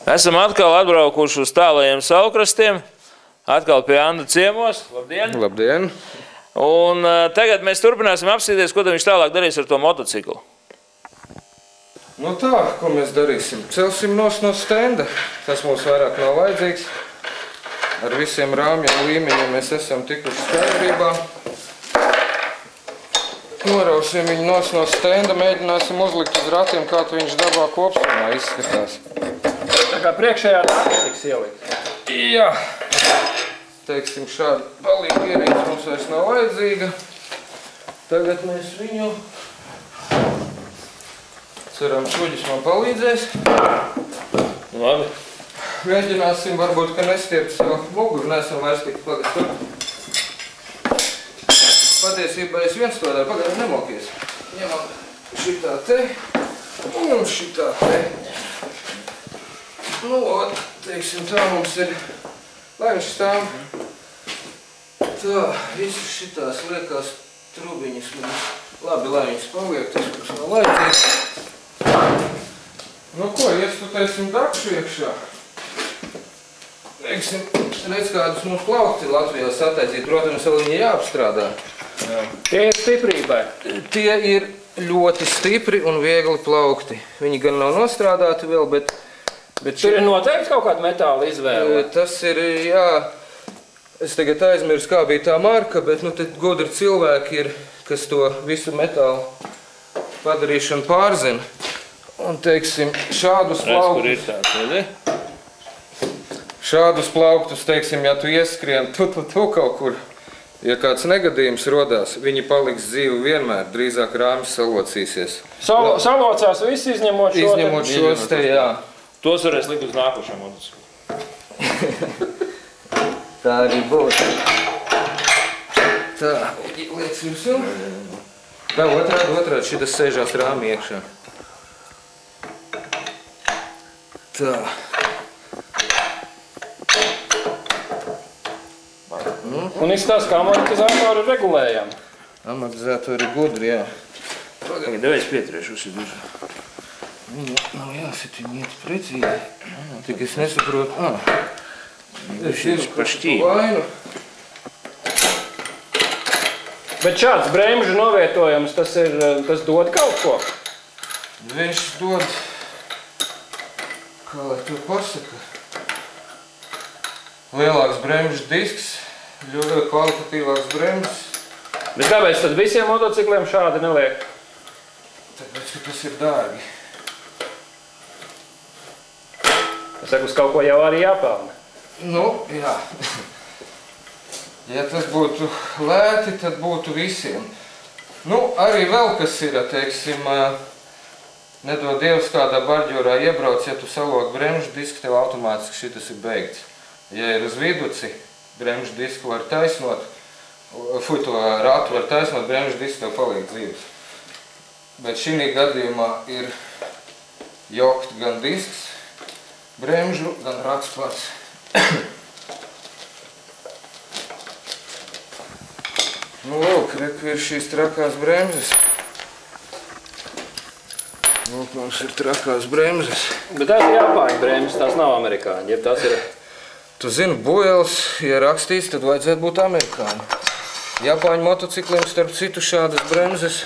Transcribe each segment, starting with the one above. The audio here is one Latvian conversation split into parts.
Esam atkal atbraukuši uz tālajiem saulkrastiem, atkal pie Anda ciemos. Labdien! Labdien! Un tagad mēs turpināsim apsīties, ko viņš tālāk darīs ar to motociklu. Nu tā, ko mēs darīsim? Celsim no stenda. Tas mums vairāk nav vajadzīgs. Ar visiem rāmjiem līmeņiem mēs esam tikuši skaidrībā. Norausim viņu no stenda, mēģināsim uzlikt uz ratiem, kā viņš dabā kopsumā izskatās. Tā kā priekšējā dārta tiks ielikt. Jā. Teiksim, šāda palīga ierīce mums vairs nav vajadzīga. Tagad mēs viņu... Ceram, čuģis man palīdzēs. Labi. Mēģināsim, varbūt, ka nestiept savu muguru, nesam vairs tik pagastu. Patiesībā es viens to daru, pagaidām nemokies. Ņemam šitā te un šitā te. Nu, teiksim, tā mums ir, lai viņš stāv. Tā, visas šitās liekās trubiņas mums. Labi, lai viņas paliek, tas mums nav vajadzīgs. Nu ko, iestutēsim dakšu iekšā. Teiksim, redz, kādus mums plaukti Latvijā sataisīt. Protams, vēl viņi jāapstrādā. Jā. Tie ir stiprībai. Tie ir ļoti stipri un viegli plaukti. Viņi gan nav nostrādāti vēl, bet Tur ir noteikti kaut kāda metāla izvēle. Tas ir, jā, es tagad aizmirsu, kā bija tā marka, bet nu te gudri cilvēki ir, kas to visu metālu padarīšanu pārzina. Un, teiksim, šādus plauktus, teiksim, ja tu ieskrien, tu kaut kur, ja kāds negadījums rodās, viņi paliks dzīvi vienmēr, drīzāk rāmis salocīsies. Salocās viss izņemot šo te? Izņemot šos te, jā. Tos varēs likt uz nākošā motociklu. Tā arī būs. Tā, liec virsū. Tā, otrādi, šitas sēžās rāmi iekšā. Tā. Un izstāst, kā amortizatori ir regulējami. Amortizatori ir gudri, jā. Tagad devēs pieturēšu uz dužu. Viņu nav jāsit, viņi iet precīzi. Tik es nesaprotu. Viņš ir pa šķību. Bet šāds bremžu novietojums, tas dod kaut ko? Viņš dod, kā lai to pasaka, lielāks bremžu disks, ļoti kvalitatīvāks bremžs. Bet kāpēc tad visiem motocikliem šādi neliek? Tāpēc, ka tas ir dārgi. Es saku, uz kaut ko jau arī jāpelna. Nu, jā. Ja tas būtu lēti, tad būtu visiem. Nu, arī vēl kas ir, teiksim, nedod Dievs kādā barģorā iebrauc, ja tu salok bremžu disku, tev automātiski šitas ir beigts. Ja ir uz viduci, bremžu disku var taisnot, to ratu var taisnot, bremžu disku tev paliek dzīves. Bet šī gadījumā ir jokt gan disks, bremžu, gan rats pats. Nu, lūk, reku ir šīs trakās bremzes. Lūk, mums ir trakās bremzes. Bet tās ir Japāņu bremzes, tās nav amerikāņi, ja tās ir... Tu zini, Buēls, ja rakstīts, tad vajadzētu būt amerikāņi. Japāņu motocikliem, starp citu, šādas bremzes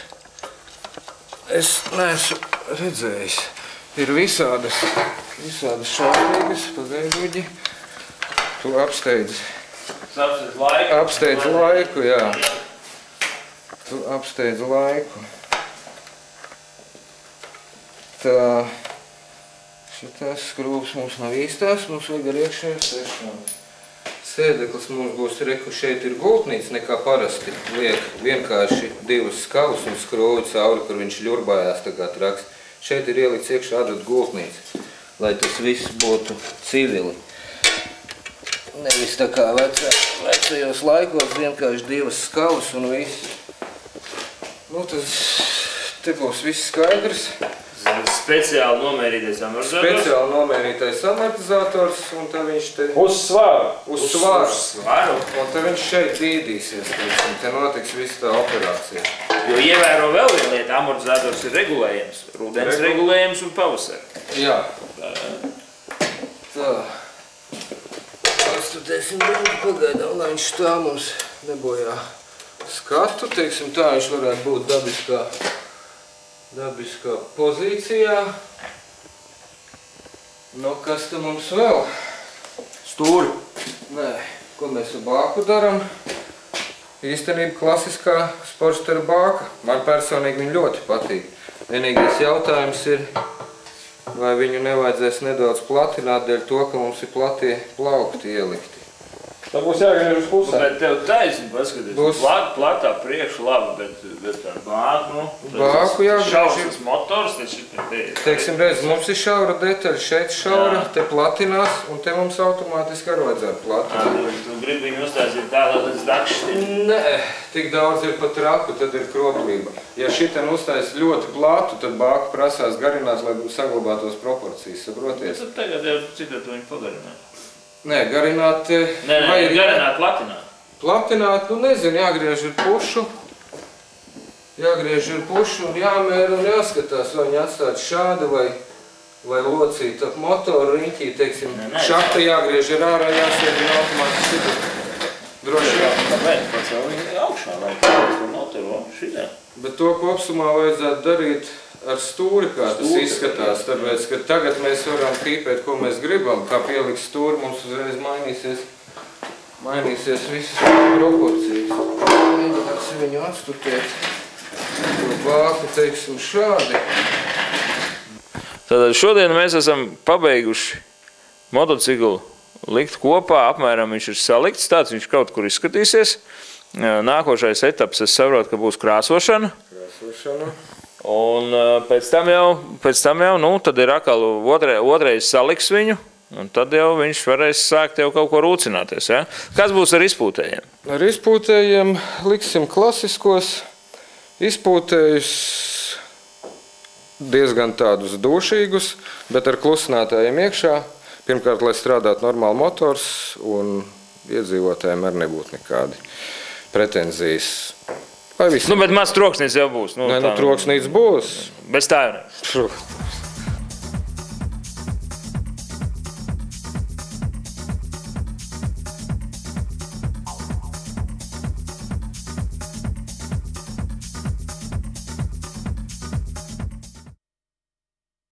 es neesmu redzējis. Ir visādas šaurīgas, pagaiduģi. Tu apsteidz laiku. Apsteidz laiku, jā. Tu apsteidz laiku. Tā, šitās skrūvas mums nav īstās, mums vajag ar iekšējā sešām. Sēdeklis mums būs, reku, šeit ir gultnīca, nekā parasti liek vienkārši divas skavas un skrūvi cauri, kur viņš ļurbājās tā kā traks. Šeit ir ielikts iekšā adat gultnīca, lai tas viss būtu civili. Nevis tā kā vecajos laikos vienkārši divas skavas un viss. Nu, tas te būs viss skaidrs. Speciāli nomērītais amortizators. Speciāli nomērītais amortizators, un tad viņš te... Uz svaru. Uz svaru. Un tad viņš šeit dīdīsies, teiksim, te notiks viss tā operācija. Jo ievēro vēl viena lieta, amortizators ir regulējams. Rudens regulējams un pavasara. Jā. Tā. Pastatēsim pagaidām, lai viņš tā mums nebojā skatu. Teiksim tā, viņš varētu būt dabiskā pozīcijā. Nu, kas te mums vēl? Stūri. Nē, ko mēs ar bāku daram? Īstenībā klasiskā sportstera bāka. Man personīgi viņa ļoti patīk. Vienīgais jautājums ir, vai viņu nevajadzēs nedaudz platināt dēļ to, ka mums ir platie plaukti ielikti. Tā būs jāgriež uz pusē. Bet tev taisni paskaties. Platā priekšu labi, bet ar bāku, Bāku jāgriež. Šausmas motors, taču te ir. Teiksim, redz, mums ir šaura detaļa, šeit šaura, te platinās, un te mums automātiski arī vajadzētu platināt. Tu gribi viņu uztaisīt tā, lai tas dakšti? Nē, tik daudz ir pat traku, tad ir kroplība. Ja šitien uztais ļoti platu, tad bāku prasās garinās, lai saglabātos proporcijas, saproties? Tad tagad jau citādi tu viņu pagarināt. Nē, garināt... Nē, garināt, platināt. Platināt, nu nezinu, jāgriež ir pušu. Jāgriež ir pušu un jāmēra un jāskatās, vai viņi atstāt šādi vai locīt ap motoru riņķī, teiksim, šakta jāgriež ir ārā, jāsēdina automātiski šitā. Droši jā. Kāpēc? Pats jau viņi augšā, lai kādas to motoru šitā. Bet to kopsumā vajadzētu darīt ar stūri, kā tas izskatās, tāpēc, ka tagad mēs varam pīpēt, ko mēs gribam, kā pielikt stūri, mums uzreiz mainīsies visas proporcijas. Mēģināsim viņu atstutēt, to bāku, teiksim, šādi. Tātad šodien mēs esam pabeiguši motociklu likt kopā, apmēram viņš ir salikts, tāds viņš kaut kur izskatīsies. Nākošais etaps, es saprotu, ka būs krāsošana. Un pēc tam jau, nu, tad ir atkal otrais saliks viņu, un tad jau viņš varēs sākt jau kaut ko rūcināties, ja? Kas būs ar izpūtējiem? Ar izpūtējiem liksim klasiskos izpūtējus, diezgan tādus dušīgus, bet ar klusinātājiem iekšā. Pirmkārt, lai strādātu normāli motors, un iedzīvotājiem arī nebūtu nekādi pretenzijas. Nu, bet maz troksnīts jau būs. Nē, nu troksnīts būs. Bez tā jau ne.